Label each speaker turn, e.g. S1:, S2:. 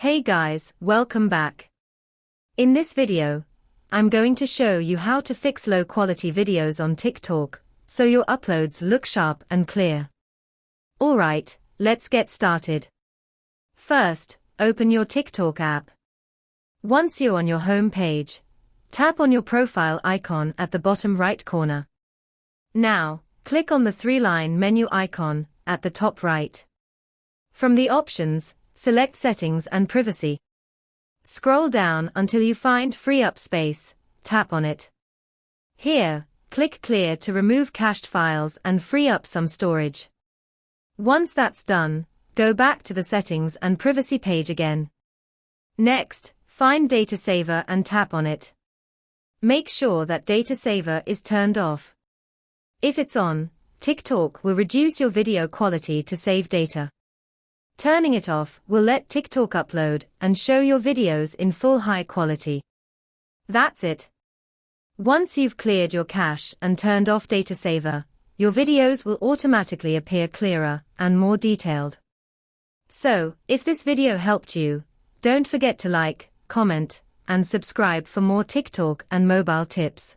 S1: Hey guys, welcome back. In this video, I'm going to show you how to fix low quality videos on TikTok, so your uploads look sharp and clear. Alright, let's get started. First, open your TikTok app. Once you're on your home page, tap on your profile icon at the bottom right corner. Now, click on the three-line menu icon at the top right. From the options, select Settings and Privacy. Scroll down until you find Free Up Space, tap on it. Here, click Clear to remove cached files and free up some storage. Once that's done, go back to the Settings and Privacy page again. Next, find Data Saver and tap on it. Make sure that Data Saver is turned off. If it's on, TikTok will reduce your video quality to save data. Turning it off will let TikTok upload and show your videos in full high quality. That's it. Once you've cleared your cache and turned off Data Saver, your videos will automatically appear clearer and more detailed. So, if this video helped you, don't forget to like, comment, and subscribe for more TikTok and mobile tips.